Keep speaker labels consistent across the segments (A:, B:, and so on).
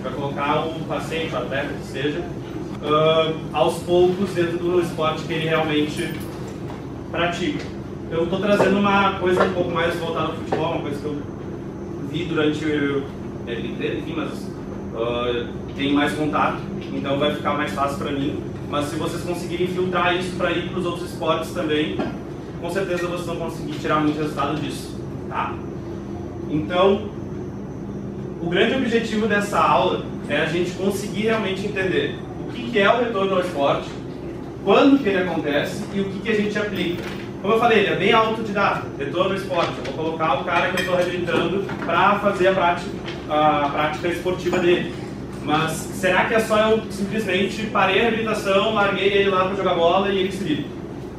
A: vai colocar o paciente, o atleta, que seja, aos poucos dentro do esporte que ele realmente pratica. Eu estou trazendo uma coisa um pouco mais voltada ao futebol, uma coisa que eu vi durante o enfim, mas tem mais contato, então vai ficar mais fácil para mim. Mas se vocês conseguirem filtrar isso para ir para os outros esportes também, com certeza vocês vão conseguir tirar muito resultado disso, tá? Então, o grande objetivo dessa aula é a gente conseguir realmente entender o que é o retorno ao esporte, quando que ele acontece e o que a gente aplica. Como eu falei, ele é bem autodidata, retorno ao esporte. Eu vou colocar o cara que eu estou reabilitando para fazer a prática esportiva dele. Mas será que é só eu simplesmente parei a reabilitação, larguei ele lá para jogar bola e ele se vira?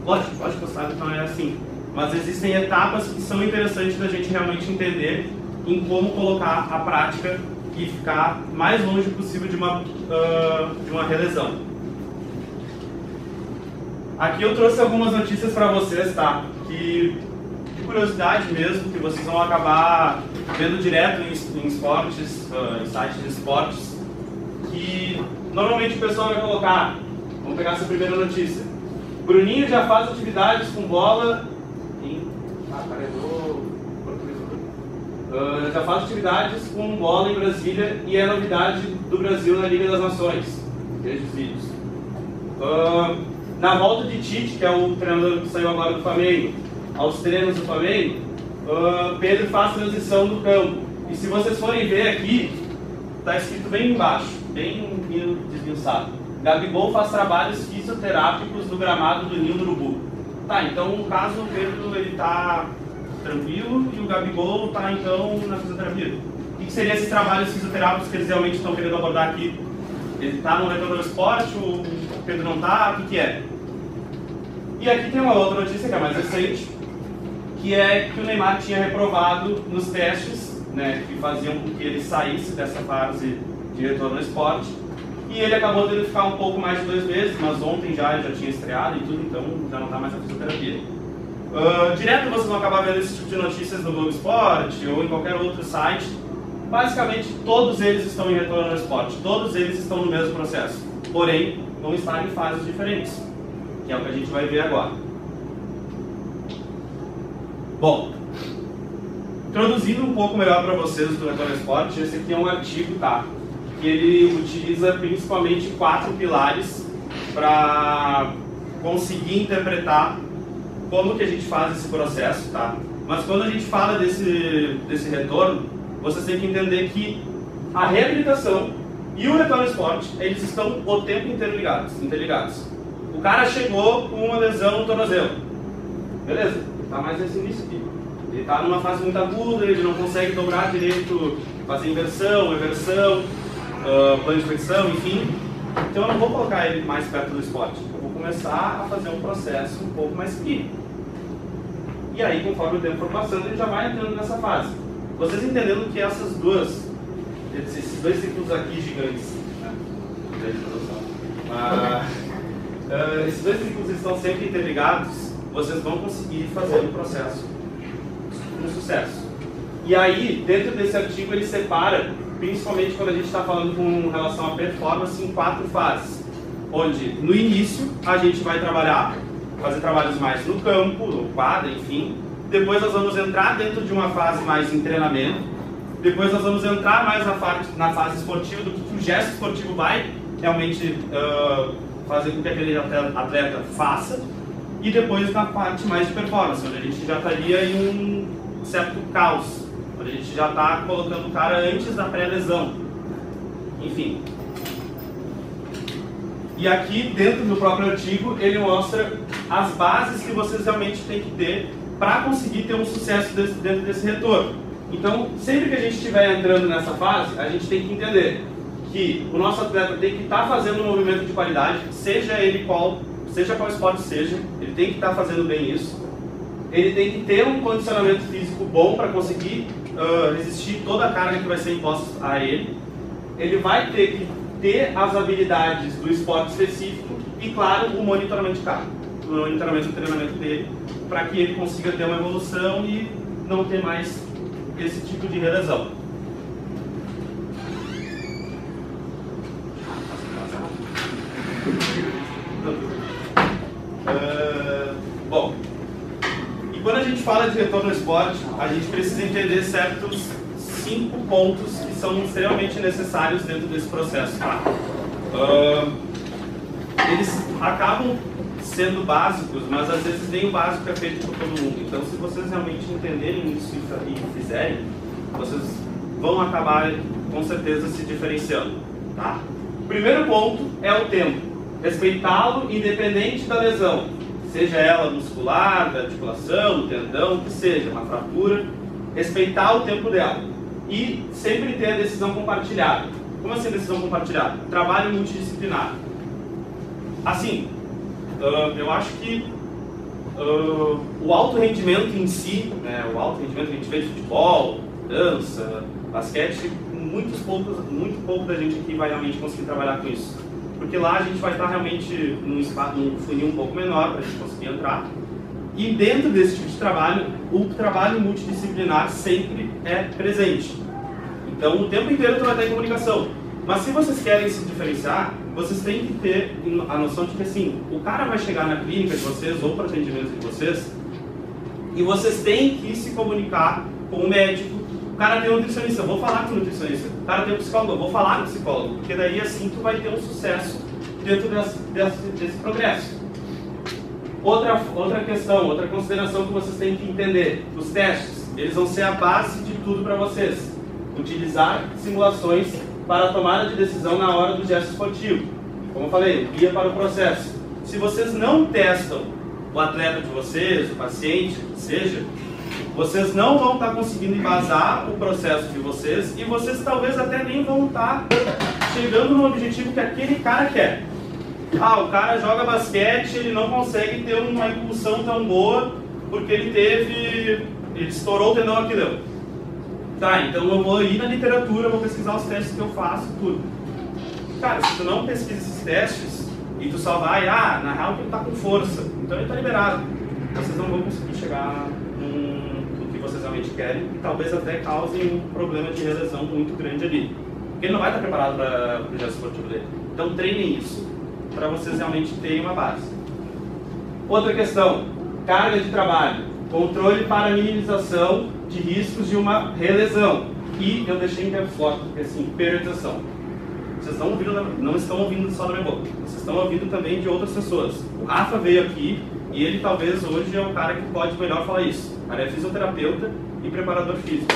A: Lógico, você sabe que não é assim. Mas existem etapas que são interessantes da gente realmente entender em como colocar a prática e ficar mais longe possível de uma relesão. Aqui eu trouxe algumas notícias para vocês, tá? Que, de curiosidade mesmo, que vocês vão acabar vendo direto em esportes, em sites de esportes, que normalmente o pessoal vai colocar. Vamos pegar essa primeira notícia. Bruninho já faz atividades com bola em... já faz atividades com bola em Brasília e é novidade do Brasil na Liga das Nações. Veja os vídeos. Na volta de Tite, que é o treinador que saiu agora do Flamengo, aos treinos do Flamengo, Pedro faz transição do campo. E se vocês forem ver aqui, está escrito bem embaixo, bem desmiuçado. Gabigol faz trabalhos fisioterápicos no gramado do Ninho do Urubu. Tá, então no caso o Pedro ele está tranquilo e o Gabigol está então na fisioterapia. O que seriam esses trabalhos fisioterápicos que eles realmente estão querendo abordar aqui? Ele está no retorno ao esporte, o Pedro não está, o que é? E aqui tem uma outra notícia que é mais recente, que é que o Neymar tinha reprovado nos testes, né, que faziam com que ele saísse dessa fase de retorno ao esporte, e ele acabou tendo que ficar um pouco mais de 2 meses, mas ontem já tinha estreado e tudo, então já não está mais na fisioterapia. Direto vocês vão acabar vendo esse tipo de notícias no Globo Esporte ou em qualquer outro site. Basicamente todos eles estão em retorno ao esporte, todos eles estão no mesmo processo, porém vão estar em fases diferentes, que é o que a gente vai ver agora. Bom, introduzindo um pouco melhor para vocês do retorno ao esporte, esse aqui é um artigo, tá? Que ele utiliza principalmente 4 pilares para conseguir interpretar como que a gente faz esse processo, tá? Mas quando a gente fala desse retorno, vocês têm que entender que a reabilitação e o retorno ao esporte, eles estão o tempo interligados. O cara chegou com uma lesão no tornozelo. Beleza, ele está mais nesse início aqui. Ele está numa fase muito aguda, ele não consegue dobrar direito, fazer inversão, eversão, plano de flexão, enfim. Então eu não vou colocar ele mais perto do esporte. Eu vou começar a fazer um processo um pouco mais clínico. E aí, conforme o tempo for passando, ele já vai entrando nessa fase. Vocês entendendo que esses 2 ciclos aqui gigantes, né? Esses 2 ciclos estão sempre interligados, vocês vão conseguir fazer o processo com sucesso. E aí, dentro desse artigo, ele separa, principalmente quando a gente está falando com relação à performance, em 4 fases. Onde, no início, a gente vai fazer trabalhos mais no campo, no quadro, enfim. Depois nós vamos entrar dentro de uma fase mais em treinamento. Depois nós vamos entrar mais na fase esportiva, do que o gesto esportivo vai realmente fazer com que aquele atleta faça. E depois na parte mais de performance, onde a gente já estaria em um certo caos, onde a gente já está colocando o cara antes da pré-lesão. Enfim. E aqui, dentro do próprio artigo, ele mostra as bases que vocês realmente têm que ter para conseguir ter um sucesso dentro desse retorno. Então, sempre que a gente estiver entrando nessa fase, a gente tem que entender que o nosso atleta tem que estar fazendo um movimento de qualidade, seja qual esporte seja, ele tem que estar fazendo bem isso. Ele tem que ter um condicionamento físico bom para conseguir resistir toda a carga que vai ser imposta a ele. Ele vai ter que ter as habilidades do esporte específico e, claro, o monitoramento de carga, o monitoramento do treinamento dele, para que ele consiga ter uma evolução e não ter mais esse tipo de relesão. gente fala de retorno ao esporte, a gente precisa entender certos 5 pontos que são extremamente necessários dentro desse processo. Tá? Eles acabam sendo básicos, mas às vezes nem o básico é feito por todo mundo. Então, se vocês realmente entenderem isso e fizerem, vocês vão acabar, com certeza, se diferenciando. Tá? O primeiro ponto é o tempo. Respeitá-lo independente da lesão. Seja ela muscular, da articulação, do tendão, que seja, uma fratura. Respeitar o tempo dela. E sempre ter a decisão compartilhada. Como assim decisão compartilhada? Trabalho multidisciplinar. Assim, eu acho que o alto rendimento em si, né, o alto rendimento que a gente vê de futebol, dança, basquete, muito pouco da gente aqui vai realmente conseguir trabalhar com isso. Porque lá a gente vai estar realmente num funil um pouco menor para a gente conseguir entrar. E dentro desse tipo de trabalho, o trabalho multidisciplinar sempre é presente. Então, o tempo inteiro tu vai estar em comunicação. Mas se vocês querem se diferenciar, vocês têm que ter a noção de que, assim, o cara vai chegar na clínica de vocês ou para o atendimento de vocês e vocês têm que se comunicar com o médico. O cara tem um nutricionista, eu vou falar com o nutricionista. O cara tem um psicólogo, eu vou falar com o psicólogo. Porque daí, assim, tu vai ter um sucesso dentro desse progresso. Outra questão, outra consideração que vocês têm que entender. Os testes, eles vão ser a base de tudo para vocês. Utilizar simulações para a tomada de decisão na hora do gesto esportivo. Como eu falei, guia para o processo. Se vocês não testam o atleta de vocês, o paciente, seja, vocês não vão estar conseguindo embasar o processo de vocês e vocês talvez até nem vão estar chegando no objetivo que aquele cara quer. O cara joga basquete, ele não consegue ter uma impulsão tão boa porque ele estourou o tendão aquileu. Tá, então eu vou ir na literatura, vou pesquisar os testes que eu faço, tudo. Cara, se tu não pesquisa esses testes e tu só vai, na real ele tá com força, então ele tá liberado. Vocês não vão conseguir chegar no que vocês realmente querem e talvez até causem um problema de lesão muito grande ali. Porque ele não vai estar preparado para o gesto esportivo dele. Então treinem isso para vocês realmente terem uma base. Outra questão, carga de trabalho, controle para minimização de riscos de uma relesão. E eu deixei em caps lock, porque assim, periodização. Vocês estão ouvindo, não estão ouvindo só da minha boca, vocês estão ouvindo também de outras pessoas. O Rafa veio aqui e ele talvez hoje é o cara que pode melhor falar isso. O cara é fisioterapeuta e preparador físico.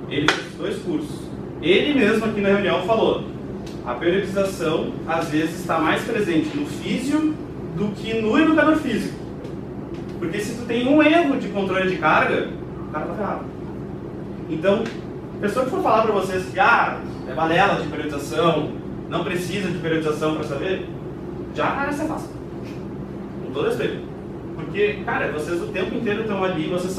A: Ele fez 2 cursos. Ele mesmo aqui na reunião falou, a periodização às vezes está mais presente no físio do que no educador físico. Porque se tu tem um erro de controle de carga, o cara tá ferrado. Então, a pessoa que for falar para vocês que é balela de periodização, não precisa de periodização para saber, já se afasta. Com todo respeito. Porque, cara, vocês o tempo inteiro estão ali, vocês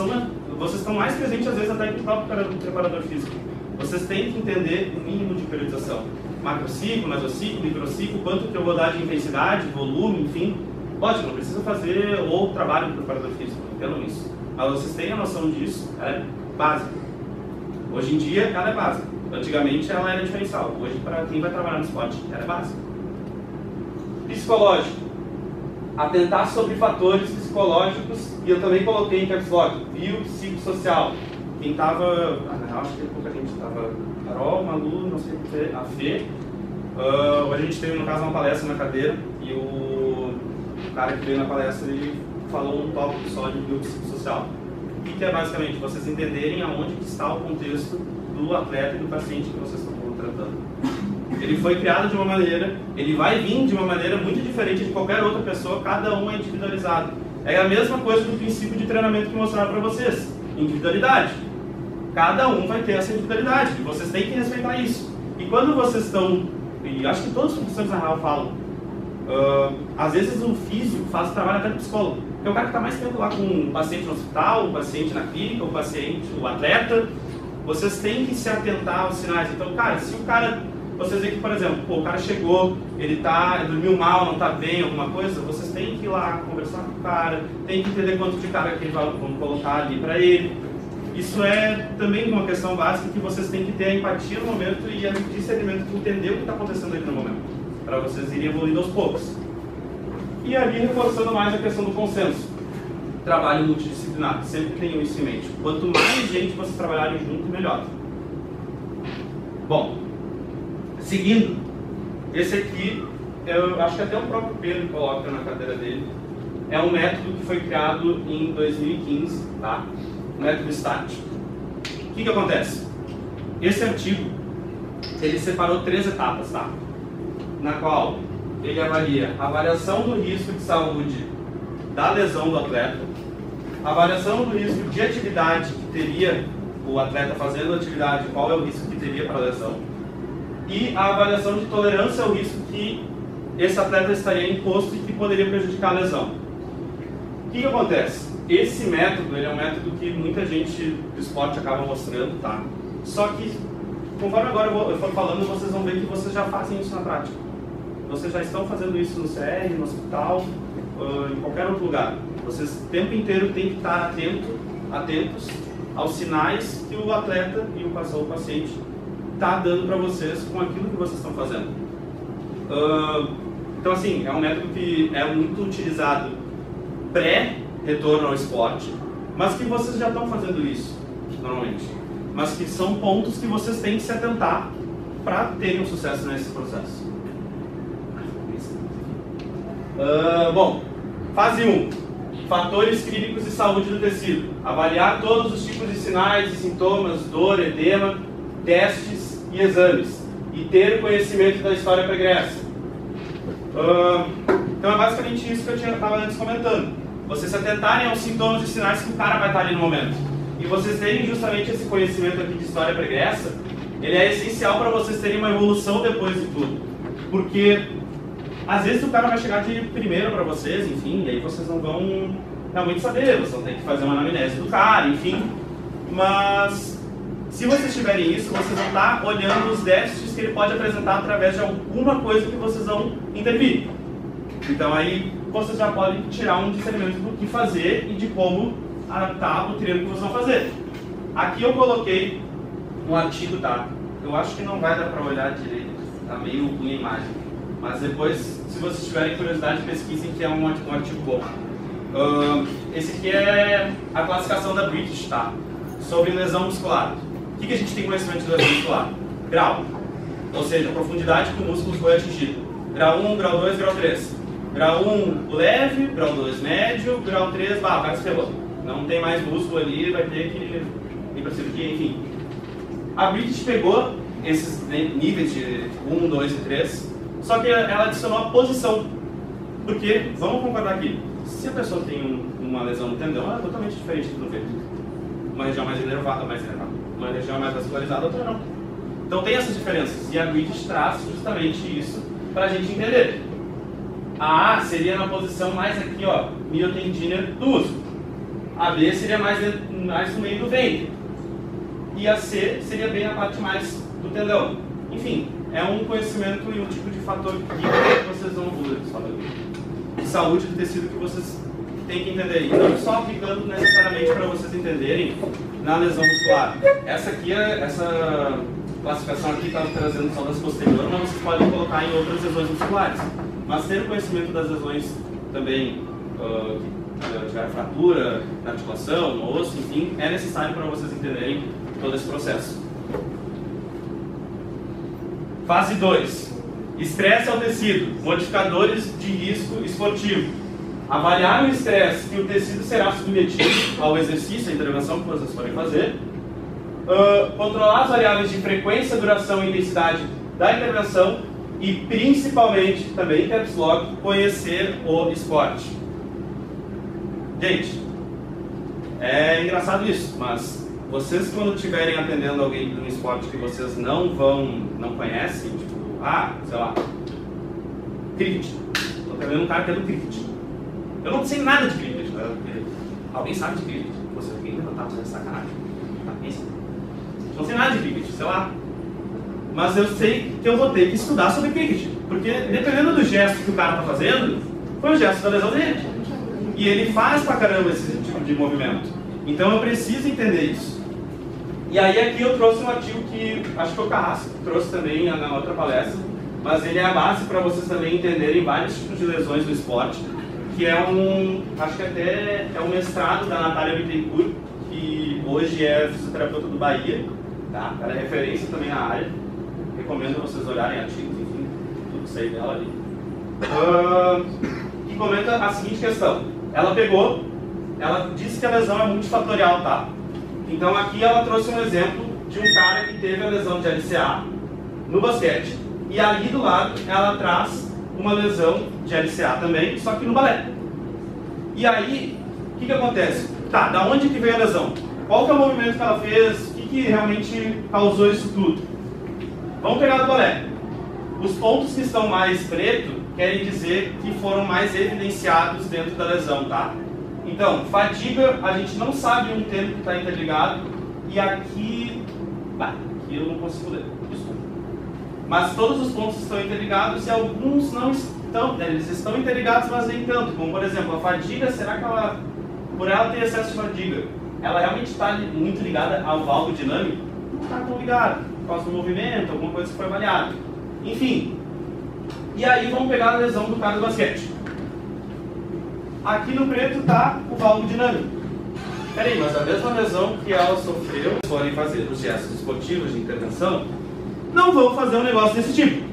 A: estão mais presentes às vezes até que o próprio preparador físico. Vocês têm que entender o mínimo de periodização. Macrociclo, mesociclo, microciclo, quanto que eu vou dar de intensidade, volume, enfim. Lógico, não precisa fazer o trabalho do preparador físico, entendam isso. Mas vocês têm a noção disso, ela é básica. Hoje em dia, ela é básica. Antigamente, ela era diferencial. Hoje, para quem vai trabalhar no esporte, ela é básica. Psicológico. Atentar sobre fatores psicológicos, e eu também coloquei em caps lock, biopsicossocial. Quem estava, na real, acho que pouca gente estava, Carol, Malu, não sei o que, a Fê. Hoje a gente teve, no caso, uma palestra na cadeira, e o cara que veio na palestra, ele falou um tópico só de biopsicossocial. O que é basicamente vocês entenderem aonde está o contexto do atleta e do paciente que vocês estão tratando. Ele foi criado de uma maneira, ele vai vir de uma maneira muito diferente de qualquer outra pessoa, cada um é individualizado. É a mesma coisa do princípio de treinamento que mostraram para vocês, individualidade. Cada um vai ter essa individualidade, e vocês têm que respeitar isso. E quando vocês estão, e acho que todos os professores na real falam, às vezes o físico faz o trabalho até do psicólogo. Porque o cara que está mais tempo lá com o paciente no hospital, o paciente na clínica, o atleta, vocês têm que se atentar aos sinais. Então, cara, se o cara, vocês veem que, por exemplo, o cara chegou, ele dormiu mal, não está bem, alguma coisa, vocês têm que ir lá conversar com o cara, tem que entender quanto de carga que vão colocar ali para ele. Isso é também uma questão básica que vocês têm que ter a empatia no momento e a discernimento de entender o que está acontecendo ali no momento, para vocês irem evoluindo aos poucos. E ali reforçando mais a questão do consenso. trabalho multidisciplinar. Sempre tenham isso em mente. Quanto mais gente vocês trabalharem junto, melhor. Bom, seguindo, esse aqui, eu acho que até o próprio Pedro coloca na cadeira dele, é um método que foi criado em 2015, tá? O método STAT. O que acontece? Esse artigo, ele separou 3 etapas, tá? Na qual ele avalia a avaliação do risco de saúde da lesão do atleta, a avaliação do risco de atividade que teria o atleta fazendo a atividade, qual é o risco que teria para a lesão, e a avaliação de tolerância ao risco que esse atleta estaria imposto e que poderia prejudicar a lesão. O que acontece? Esse método, ele é um método que muita gente do esporte acaba mostrando, tá? Só que, conforme agora eu for falando, vocês vão ver que vocês já fazem isso na prática. Vocês já estão fazendo isso no CR, no hospital, em qualquer outro lugar. Vocês o tempo inteiro têm que estar atentos aos sinais que o atleta e o paciente está dando para vocês com aquilo que vocês estão fazendo. Então, assim, é um método que é muito utilizado pré-retorno ao esporte, mas que vocês já estão fazendo isso, normalmente. Mas que são pontos que vocês têm que se atentar para terem um sucesso nesse processo. Bom, fase 1. Fatores clínicos de saúde do tecido. Avaliar todos os tipos de sinais e sintomas, dor, edema, testes e exames. E ter conhecimento da história pregressa. Então é basicamente isso que eu estava antes comentando. Vocês se atentarem aos sintomas e sinais que o cara vai estar ali no momento. E vocês terem justamente esse conhecimento aqui de história pregressa, ele é essencial para vocês terem uma evolução depois de tudo. Porque às vezes o cara vai chegar de primeiro para vocês, enfim, e aí vocês não vão realmente saber, vocês vão ter que fazer uma anamnese do cara, enfim. Mas se vocês tiverem isso, vocês vão estar olhando os déficits que ele pode apresentar através de alguma coisa que vocês vão intervir. Então aí vocês já podem tirar um discernimento do que fazer e de como adaptar o treino que vocês vão fazer. Aqui eu coloquei um artigo, tá? Eu acho que não vai dar para olhar direito, tá meio ruim a imagem. Mas depois, se vocês tiverem curiosidade, pesquisem, que é um artigo bom. Esse aqui é a classificação da British, tá? Sobre lesão muscular. O que a gente tem conhecimento de lesão muscular? Grau, ou seja, a profundidade que o músculo foi atingido. Grau 1, grau 2, grau 3. Grau 1, leve, grau 2, médio, grau 3, o cara se ferrou. Não tem mais músculo ali, vai ter que ir para cirurgia, enfim. A British pegou esses níveis de 1, 2 e 3, só que ela adicionou a posição. Porque, vamos concordar aqui, se a pessoa tem uma lesão no tendão, ela é totalmente diferente do peito. Uma região mais elevada, uma região mais vascularizada, outra não. Então tem essas diferenças, e a British traz justamente isso para a gente entender. A A seria na posição mais aqui, ó, miotendínea do músculo. A B seria mais no meio do ventre. E a C seria bem na parte mais do tendão. Enfim, é um conhecimento e um tipo de fator que vocês vão de saúde do tecido que vocês têm que entender. E não só aplicando necessariamente para vocês entenderem na lesão muscular. Essa classificação aqui está trazendo só das posteriores, mas vocês podem colocar em outras lesões musculares. Mas ter o conhecimento das lesões também, que tiver fratura na articulação, no osso, enfim, é necessário para vocês entenderem todo esse processo. Fase 2. Estresse ao tecido, modificadores de risco esportivo. Avaliar o estresse que o tecido será submetido ao exercício, a intervenção que vocês forem fazer. Controlar as variáveis de frequência, duração e intensidade da intervenção. E principalmente, também, caps lock, conhecer o esporte. Gente, é engraçado isso, mas vocês quando estiverem atendendo alguém de um esporte que vocês não conhecem, tipo, sei lá, cricket. Estou atendendo um cara que é do cricket. Eu não sei nada de cricket, né? Alguém sabe de cricket? Você ainda não está fazendo sacanagem. Tá pensando? Não sei nada de cricket, sei lá. Mas eu sei que eu vou ter que estudar sobre cricket, porque dependendo do gesto que o cara está fazendo, foi o gesto da lesão dele. E ele faz pra caramba esse tipo de movimento. Então eu preciso entender isso. E aí aqui eu trouxe um artigo que acho que o Carrasco trouxe também na outra palestra, mas ele é a base para vocês também entenderem vários tipos de lesões do esporte, que é acho que até é um mestrado da Natália Bittencourt, que hoje é fisioterapeuta do Bahia, tá? Ela é referência também na área, recomendo vocês olharem artigos, enfim, tudo que sei dela ali. Que comenta a seguinte questão: ela disse que a lesão é multifatorial, tá? Então aqui ela trouxe um exemplo de um cara que teve a lesão de LCA no basquete, e ali do lado ela traz uma lesão de LCA também, só que no balé. E aí, o que acontece? Tá, da onde que veio a lesão? Qual que é o movimento que ela fez? O que realmente causou isso tudo? Vamos pegar do balé. Os pontos que estão mais preto querem dizer que foram mais evidenciados dentro da lesão, tá? Então, fadiga, a gente não sabe um termo que está interligado, e aqui eu não consigo ler, desculpa. Mas todos os pontos estão interligados e alguns não estão, eles estão interligados, mas nem tanto. Como, por exemplo, a fadiga, será que ela, por ela ter excesso de fadiga, ela realmente está muito ligada ao valgo dinâmico? Não está tão ligada, por causa do movimento, alguma coisa que foi avaliada. Enfim, e aí vamos pegar a lesão do cara do basquete. Aqui no preto está o valgo dinâmico. Peraí, mas a mesma lesão que ela sofreu, se forem fazer os gestos esportivos de intervenção, não vão fazer um negócio desse tipo.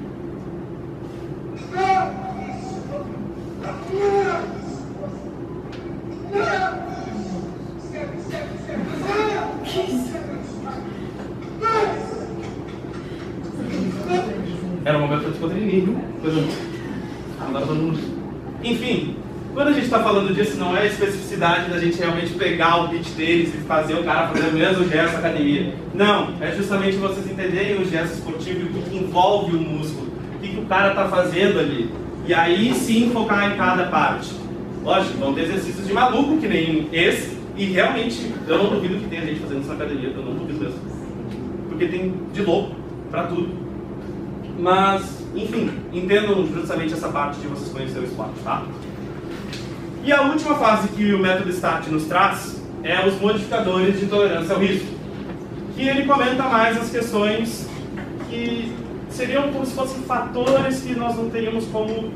A: Era um momento que eu descontraí, viu? Enfim, quando a gente está falando disso, não é a especificidade da gente realmente pegar o beat deles e fazer o cara fazer o mesmo gesto na academia. Não, é justamente vocês entenderem o gesto esportivo e o que envolve o músculo, o que o cara está fazendo ali. E aí sim focar em cada parte. Lógico, vão ter exercícios de maluco, que nem esse, e realmente eu não duvido que tenha gente fazendo isso na academia, eu não duvido mesmo. Porque tem de louco para tudo. Mas, enfim, entendam justamente essa parte de vocês conhecerem o esporte, tá? E a última fase que o método START nos traz é os modificadores de tolerância ao risco, que ele comenta mais as questões que seriam como se fossem fatores que nós não teríamos como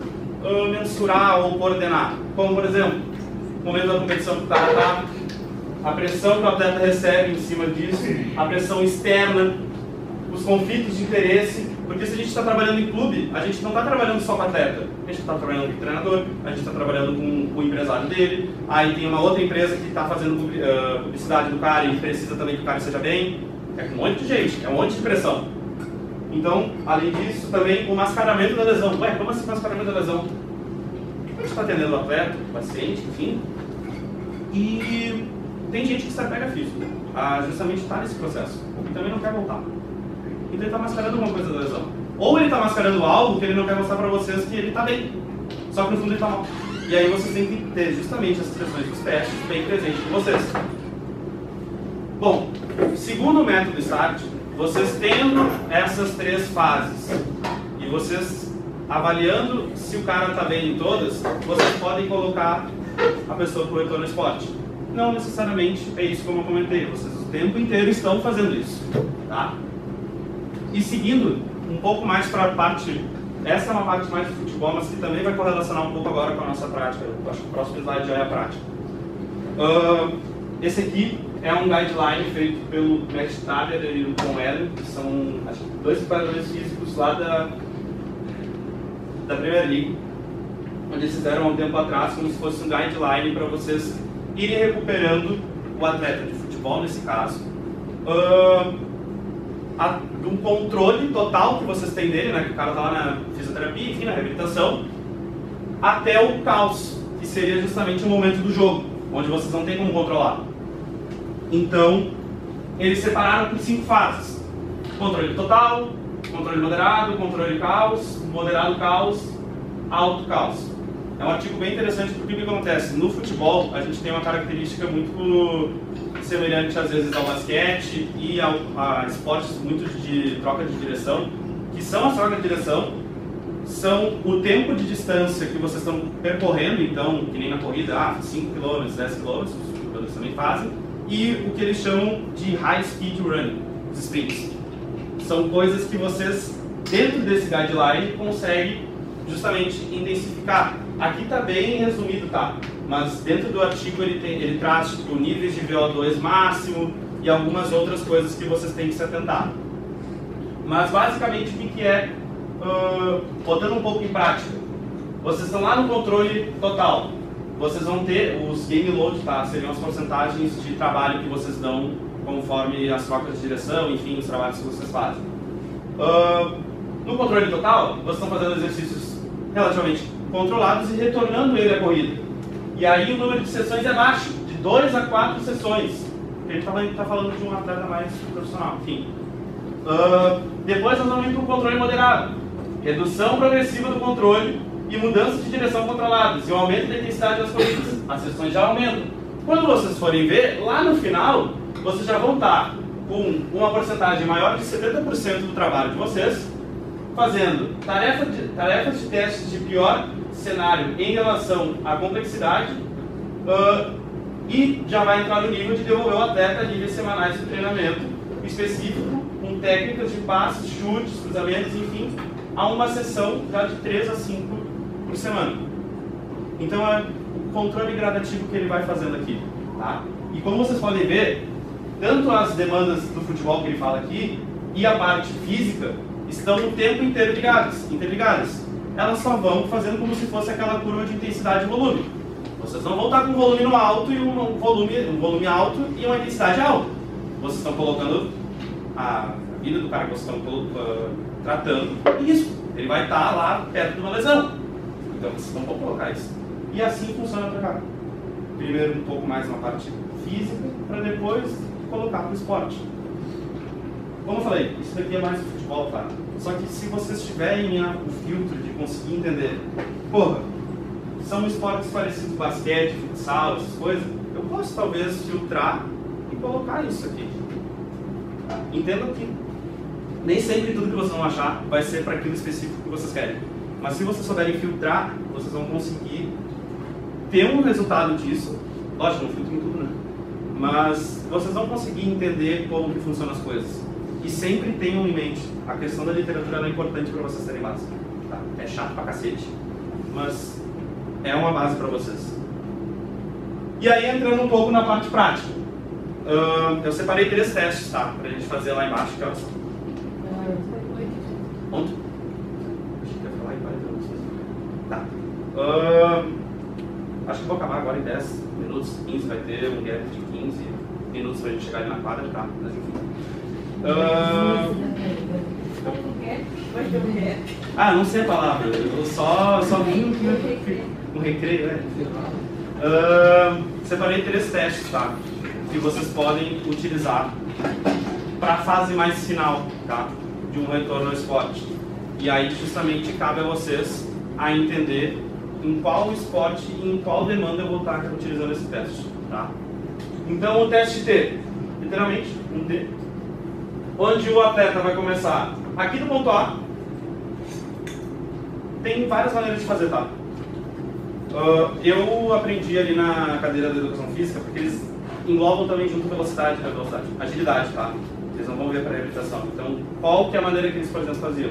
A: mensurar ou coordenar, como, por exemplo, o momento da competição que o cara está, a pressão que o atleta recebe em cima disso, a pressão externa, os conflitos de interesse. Porque se a gente está trabalhando em clube, a gente não está trabalhando só com o atleta, a gente está trabalhando com o treinador, a gente está trabalhando com o empresário dele, aí tem uma outra empresa que está fazendo publicidade do cara e precisa também que o cara seja bem, é um monte de gente, é um monte de pressão. Então, além disso, também o mascaramento da lesão. Ué, como assim mascaramento da lesão? A gente está atendendo o atleta, o paciente, enfim, e tem gente que se apega físico, justamente está nesse processo, e também não quer voltar. Então ele está mascarando alguma coisa da lesão. Ou ele está mascarando algo que ele não quer mostrar para vocês que ele está bem, só que no fundo ele está mal. E aí vocês têm que ter justamente essas questões dos testes bem presentes com vocês. Bom, segundo o método START, vocês tendo essas três fases e vocês avaliando se o cara está bem em todas, vocês podem colocar a pessoa para o retorno ao esporte. Não necessariamente é isso como eu comentei, vocês o tempo inteiro estão fazendo isso, tá? E seguindo um pouco mais para a parte, essa é uma parte mais de futebol, mas que também vai correlacionar um pouco agora com a nossa prática. Eu acho que o próximo slide já é a prática. Esse aqui é um guideline feito pelo Matt Taber e o Tom Ellen, que são, acho que, dois preparadores físicos lá da Premier League, onde eles fizeram há um tempo atrás como se fosse um guideline para vocês irem recuperando o atleta de futebol, nesse caso, de um controle total que vocês têm dele, né, que o cara está lá na fisioterapia, enfim, na reabilitação, até o caos, que seria justamente o momento do jogo, onde vocês não têm como controlar. Então, eles separaram por 5 fases: controle total, controle moderado, controle caos, moderado caos, alto caos. É um artigo bem interessante porque o que acontece? No futebol, a gente tem uma característica muito semelhante às vezes ao basquete e a esportes muito de troca de direção, que são as trocas de direção, são o tempo de distância que vocês estão percorrendo, então, que nem na corrida, 5 km, 10 km, os jogadores também fazem, e o que eles chamam de high speed running, os sprints. São coisas que vocês, dentro desse guideline, conseguem justamente intensificar. Aqui está bem resumido, tá? Mas dentro do artigo ele traz tipo, níveis de VO2 máximo e algumas outras coisas que vocês têm que se atentar. Mas basicamente o que é, botando um pouco em prática, vocês estão lá no controle total, vocês vão ter os game load, tá? Seriam as porcentagens de trabalho que vocês dão conforme as trocas de direção, enfim, os trabalhos que vocês fazem. No controle total, vocês estão fazendo exercícios relativamente controlados e retornando ele à corrida. E aí o número de sessões é baixo, de 2 a 4 sessões. A gente está falando de um atleta mais profissional, enfim. Depois nós vamos ir para o controle moderado. Redução progressiva do controle e mudança de direção controladas. E o aumento da intensidade das corridas. As sessões já aumentam. Quando vocês forem ver, lá no final, vocês já vão estar com uma porcentagem maior de 70% do trabalho de vocês, fazendo tarefas de testes de pior cenário em relação à complexidade, e já vai entrar no nível de devolver o atleta a níveis semanais de treinamento específico, com técnicas de passes, chutes, cruzamentos, enfim, a uma sessão já de 3 a 5 por semana. Então é o controle gradativo que ele vai fazendo aqui. Tá? E como vocês podem ver, tanto as demandas do futebol que ele fala aqui e a parte física estão o tempo inteiro interligadas. Elas só vão fazendo como se fosse aquela curva de intensidade e volume. Vocês não vão estar com um volume no alto e um volume alto e uma intensidade alta. Vocês estão colocando a vida do cara que vocês estão tratando em risco. Ele vai estar lá perto de uma lesão. Então vocês não vão colocar isso. E assim funciona para cá. Primeiro um pouco mais na parte física, para depois colocar para o esporte. Como eu falei, isso daqui é mais o futebol, tá? Só que se vocês tiverem o filtro de conseguir entender, porra, são esportes parecidos, basquete, futsal, essas coisas, eu posso talvez filtrar e colocar isso aqui. Tá? Entendam que nem sempre tudo que vocês vão achar vai ser para aquilo específico que vocês querem. Mas se vocês souberem filtrar, vocês vão conseguir ter um resultado disso. Lógico, não filtro em tudo, né? Mas vocês vão conseguir entender como que funcionam as coisas. E sempre tenham em mente, a questão da literatura é importante para vocês terem base. Tá? É chato pra cacete, mas é uma base para vocês. E aí, entrando um pouco na parte prática. Eu separei 3 testes, tá? Pra gente fazer lá embaixo, que horas? Onde? Acho que ia falar em 40 minutos. Tá. Acho que vou acabar agora em 10 minutos, 15, vai ter um gap de 15 minutos pra gente chegar ali na quadra, tá? Mas enfim. Não sei a palavra, eu só vim no recreio, né? Separei 3 testes, tá? Que vocês podem utilizar para a fase mais final, tá? De um retorno ao esporte. E aí justamente cabe a vocês a entender em qual esporte e em qual demanda eu vou estar utilizando esse teste, tá? Então o teste T, literalmente um T, onde o atleta vai começar aqui no ponto A. Tem várias maneiras de fazer, tá? Eu aprendi ali na cadeira de educação física, porque eles englobam também junto agilidade, tá? Eles não vão ver para reabilitação. Então, qual que é a maneira que eles, por exemplo, faziam?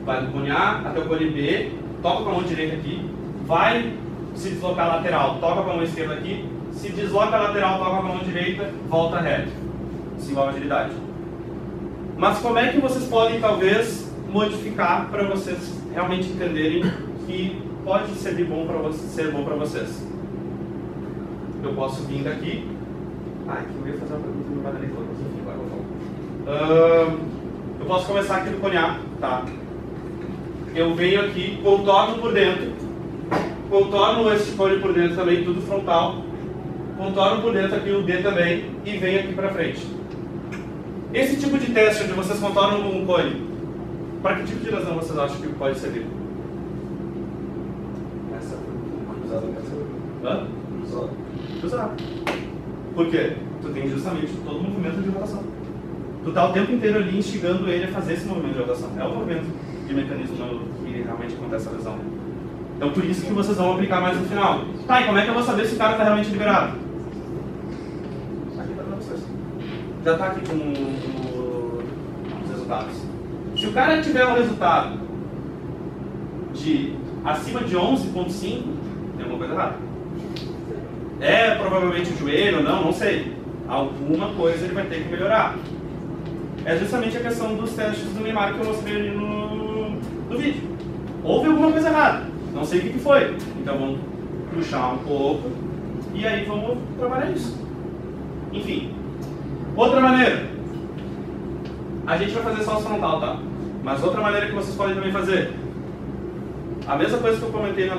A: Vai do cone A até o cone B, toca com a mão direita aqui, vai se deslocar lateral, toca com a mão esquerda aqui, se desloca a lateral, toca com a mão direita, volta reto. Isso igual agilidade. Mas como é que vocês podem, talvez, modificar para vocês realmente entenderem que pode ser bom para vocês? Eu posso vir daqui. Aqui eu ia fazer uma pergunta no quadro leitor, mas enfim, agora eu vou. Eu posso começar aqui do cone A, tá? Eu venho aqui, contorno por dentro, contorno esse cone por dentro também, tudo frontal, contorno por dentro aqui o D também e venho aqui para frente. Esse tipo de teste onde vocês contornam um cone, para que tipo de lesão vocês acham que pode servir? Essa cruzada. Cruzado. Por quê? Tu tem justamente todo o movimento de rotação. Tu tá o tempo inteiro ali instigando ele a fazer esse movimento de rotação. É o movimento de mecanismo que realmente acontece a lesão. Então por isso que vocês vão aplicar mais no final. Tá, e como é que eu vou saber se o cara está realmente liberado? Aqui tá dando vocês. Já está aqui com os resultados. Se o cara tiver um resultado acima de 11,5, tem alguma coisa errada. É provavelmente o joelho ou não sei. Alguma coisa ele vai ter que melhorar. É justamente a questão dos testes do Neymar que eu mostrei ali no vídeo. Houve alguma coisa errada, não sei o que foi. Então vamos puxar um pouco e aí vamos trabalhar isso. Enfim, outra maneira. A gente vai fazer só o frontal, tá? Mas outra maneira que vocês podem também fazer. A mesma coisa que eu comentei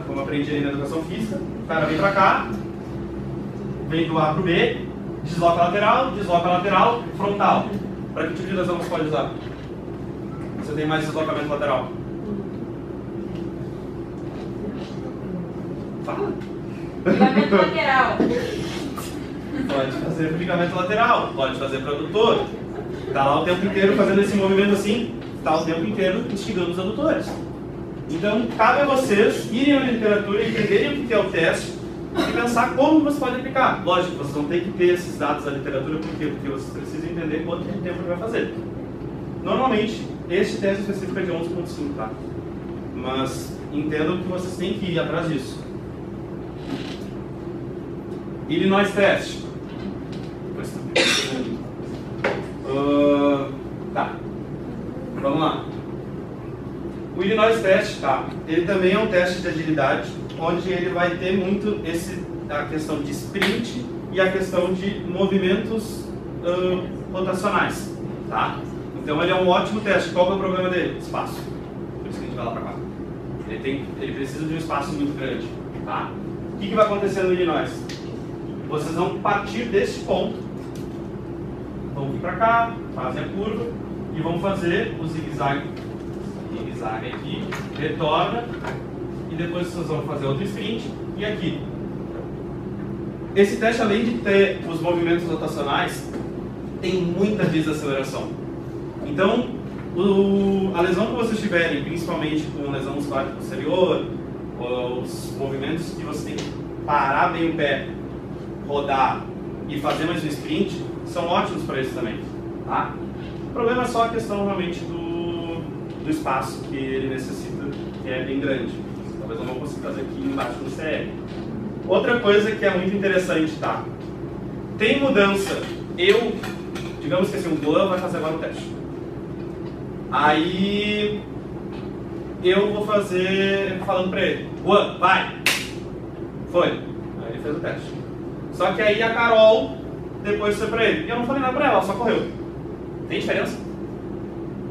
A: como aprendi ali na educação física. O cara vem pra cá, vem do A pro B, desloca lateral, frontal. Para que tipo de lesão você pode usar? Você tem mais deslocamento lateral? Fala!
B: Ligamento lateral.
A: Pode fazer ligamento lateral, pode fazer para adutor. Está lá o tempo inteiro fazendo esse movimento assim, está o tempo inteiro instigando os adutores. Então, cabe a vocês irem na literatura, entenderem o que é o teste e pensar como você pode aplicar. Lógico, vocês vão ter que ter esses dados da literatura, por quê? Porque vocês precisam entender quanto tempo ele vai fazer. Normalmente, este teste específico é de 11,5, tá? Mas entendam que vocês têm que ir atrás disso. Illinois Test. Tá. Vamos lá. O Illinois Test, tá? Ele também é um teste de agilidade, onde ele vai ter muito a questão de sprint e a questão de movimentos rotacionais, tá? Então ele é um ótimo teste. Qual é o problema dele? Espaço. Por isso que a gente vai lá pra cá. Ele precisa de um espaço muito grande, tá? O que vai acontecer no Illinois? Vocês vão partir deste ponto, vão vir pra cá, fazem a curva e vão fazer o zigue-zague. Zigue-zague aqui, retorna e depois vocês vão fazer outro sprint e aqui. Esse teste, além de ter os movimentos rotacionais, tem muita desaceleração. Então, a lesão que vocês tiverem, principalmente com lesão muscular posterior, os movimentos que você tem que parar bem o pé, rodar e fazer mais um sprint, são ótimos para isso também, tá? O problema é só a questão realmente do espaço que ele necessita, que é bem grande. Talvez eu não consiga fazer aqui embaixo no CL. Outra coisa que é muito interessante, tá? Tem mudança. Digamos que assim, o Goa vai fazer agora o teste. Aí eu vou fazer falando pra ele, Goa, vai! Foi. Aí ele fez o teste. Só que aí a Carol depois foi pra ele. E eu não falei nada pra ela só correu. Tem diferença?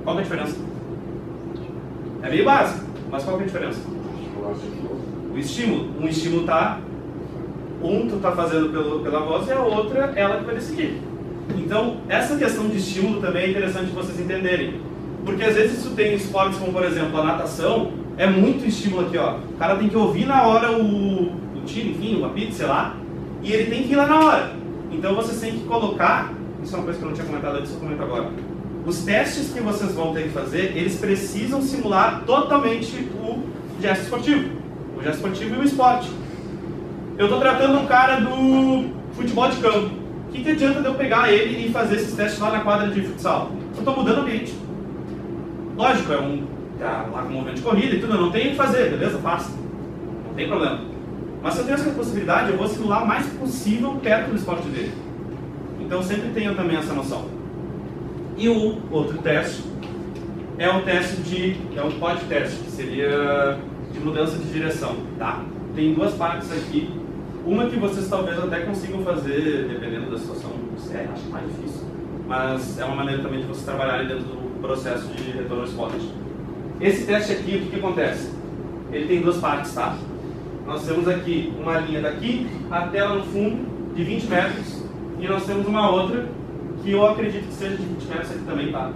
A: Qual que é a diferença? É meio básico, mas qual que é a diferença? O estímulo. Um estímulo tá... tu tá fazendo pela voz e a outra, ela que vai decidir. Então, essa questão de estímulo também é interessante vocês entenderem. Porque às vezes tu tem esportes como, por exemplo, a natação, é muito estímulo aqui, ó. O cara tem que ouvir na hora o tiro, enfim, o apito, sei lá, e ele tem que ir lá na hora. Então vocês têm que colocar, isso é uma coisa que eu não tinha comentado antes, eu comento agora. Os testes que vocês vão ter que fazer, eles precisam simular totalmente o gesto esportivo. O gesto esportivo e o esporte. Eu estou tratando um cara do futebol de campo. O que adianta de eu pegar ele e fazer esses testes lá na quadra de futsal? Eu estou mudando o ambiente. Lógico, tá lá com movimento de corrida e tudo, eu não tenho o que fazer, beleza? Faço. Não tem problema. Mas se eu tenho essa possibilidade, eu vou simular o mais possível perto do esporte dele. Então sempre tenho também essa noção. E o outro teste é um teste é um pod teste, que seria de mudança de direção, tá? Tem duas partes aqui. Uma que vocês talvez até consigam fazer, dependendo da situação, acho mais difícil. Mas é uma maneira também de vocês trabalharem dentro do processo de retorno ao esporte. Esse teste aqui, o que acontece? Ele tem duas partes, tá? Nós temos aqui uma linha daqui até lá no fundo, de 20 metros. E nós temos uma outra, que eu acredito que seja de 20 metros aqui também, tá?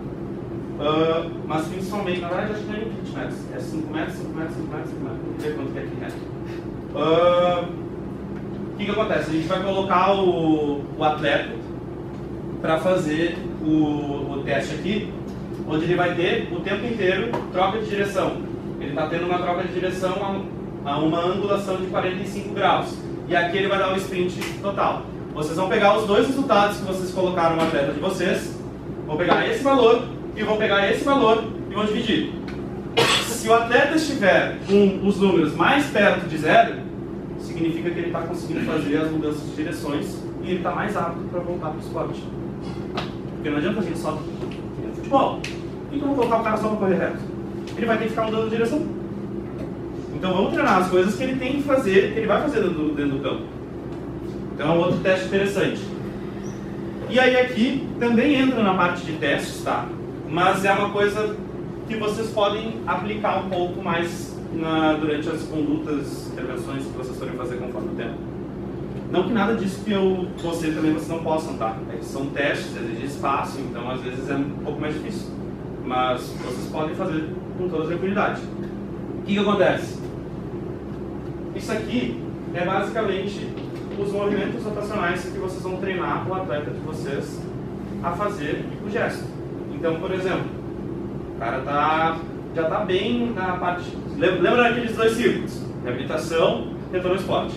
A: Mas principalmente, na verdade, acho que não é 20 metros. É 5 metros, 5 metros, 5 metros, 5 metros. Vamos ver quanto que é aqui metro. O que acontece? A gente vai colocar o atleta para fazer o teste aqui, onde ele vai ter o tempo inteiro troca de direção. Ele está tendo uma troca de direção a uma angulação de 45 graus. E aqui ele vai dar o sprint total. Vocês vão pegar os dois resultados que vocês colocaram no atleta de vocês, vão pegar esse valor e vão pegar esse valor e vão dividir. Se Se o atleta estiver com os números mais perto de zero, significa que ele está conseguindo fazer as mudanças de direções e ele está mais apto para voltar para o esporte. Porque não adianta a gente só no futebol. E como colocar o cara só para correr reto? Ele vai ter que ficar mudando de direção. Então vamos treinar as coisas que ele tem que fazer, que ele vai fazer dentro do campo. Então é um outro teste interessante. E aí aqui também entra na parte de testes, tá? Mas é uma coisa que vocês podem aplicar um pouco mais durante as condutas, intervenções que vocês forem fazer conforme o tempo. Não que nada disso que eu você também vocês não possam, tá? É que são testes, exigem espaço, então às vezes é um pouco mais difícil. Mas vocês podem fazer com toda tranquilidade. O que acontece? Isso aqui é basicamente os movimentos rotacionais que vocês vão treinar o atleta de vocês a fazer o gesto. Então, por exemplo, o cara já está bem na parte... Lembra daqueles dois círculos? Reabilitação, retorno ao esporte.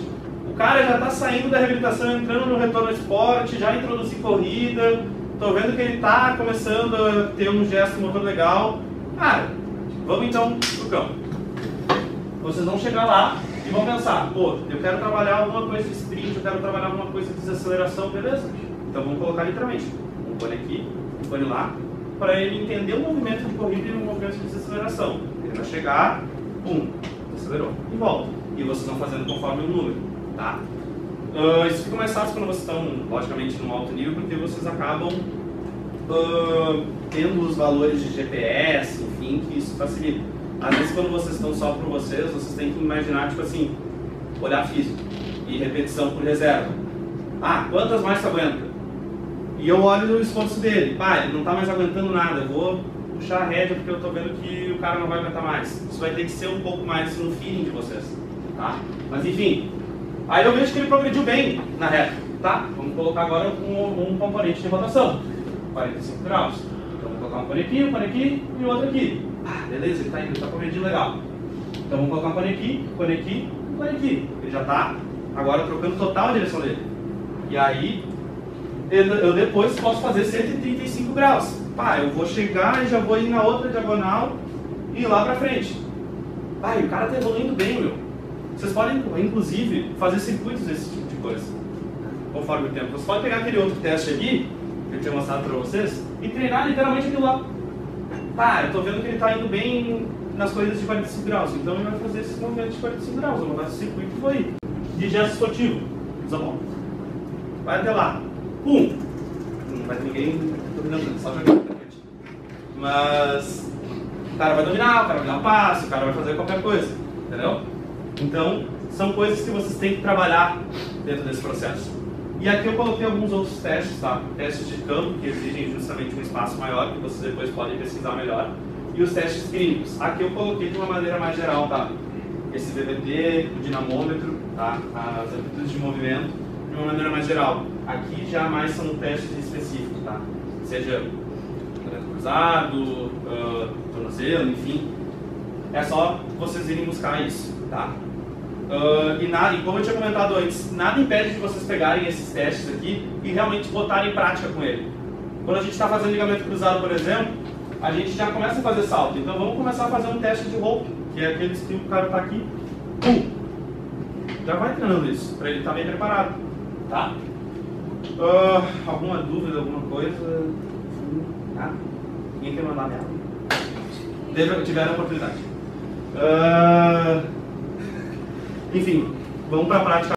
A: O cara já está saindo da reabilitação, entrando no retorno ao esporte, já introduzi corrida, estou vendo que ele está começando a ter um gesto motor legal. Cara, vamos então pro campo. Vocês vão chegar lá e vão pensar, pô, eu quero trabalhar alguma coisa de sprint, eu quero trabalhar alguma coisa de desaceleração, beleza? Então vamos colocar literalmente um cone aqui, um cone lá, para ele entender o movimento de corrida e o movimento de desaceleração. Ele vai chegar, pum, acelerou e volta. E vocês estão fazendo conforme o número, tá? Isso fica mais fácil quando vocês estão, logicamente, no alto nível, porque vocês acabam tendo os valores de GPS, enfim, que isso facilita. Às vezes, quando vocês estão só por vocês têm que imaginar, tipo assim, olhar físico e repetição por reserva. Ah, quantas mais você aguenta? E eu olho o esforço dele. Pá, ele não está mais aguentando nada, eu vou puxar a rédea porque eu estou vendo que o cara não vai aguentar mais. Isso vai ter que ser um pouco mais no feeling de vocês, tá? Mas enfim, aí eu vejo que ele progrediu bem na reta, tá? Vamos colocar agora um componente de rotação, 45 graus. Então vamos colocar um cone aqui e outro aqui. Ah, beleza, ele está progredindo legal. Então vamos colocar um cone aqui, um cone aqui. Ele já está agora trocando total a direção dele. E aí eu depois posso fazer 135 graus. Pá, eu vou chegar e já vou ir na outra diagonal e ir lá pra frente. Pá, e o cara tá evoluindo bem, meu. Vocês podem, inclusive, fazer circuitos desse tipo de coisa, conforme o tempo. Vocês podem pegar aquele outro teste ali, que eu tinha mostrado pra vocês, e treinar literalmente aquilo lá. Pá, eu tô vendo que ele tá indo bem nas corridas de 45 graus, então ele vai fazer esses movimentos de 45 graus. Eu vou montar esse circuito e vou ir. De gesto esportivo. Usa a mão. Vai até lá. Pum! Não vai ter ninguém dominando, só jogando pra frente. Mas o cara vai dominar, o cara vai dar um passo, o cara vai fazer qualquer coisa, entendeu? Então, são coisas que vocês têm que trabalhar dentro desse processo. E aqui eu coloquei alguns outros testes, tá? Testes de campo, que exigem justamente um espaço maior, que vocês depois podem pesquisar melhor. E os testes clínicos. Aqui eu coloquei de uma maneira mais geral, tá? Esse VVT, o dinamômetro, tá? As amplitudes de movimento, de uma maneira mais geral. Aqui já mais são testes específicos, tá? Seja cruzado, tornozelo, enfim. É só vocês irem buscar isso, tá? E como eu tinha comentado antes, nada impede de vocês pegarem esses testes aqui e realmente botarem em prática com ele. Quando a gente está fazendo ligamento cruzado, por exemplo, a gente já começa a fazer salto. Então vamos começar a fazer um teste de rope, que é aqueles que o cara está aqui. Já vai treinando isso, para ele estar bem preparado, tá? Alguma dúvida, alguma coisa? Tá? Ninguém quer mandar merda? Tiveram a oportunidade. Enfim, vamos para a prática.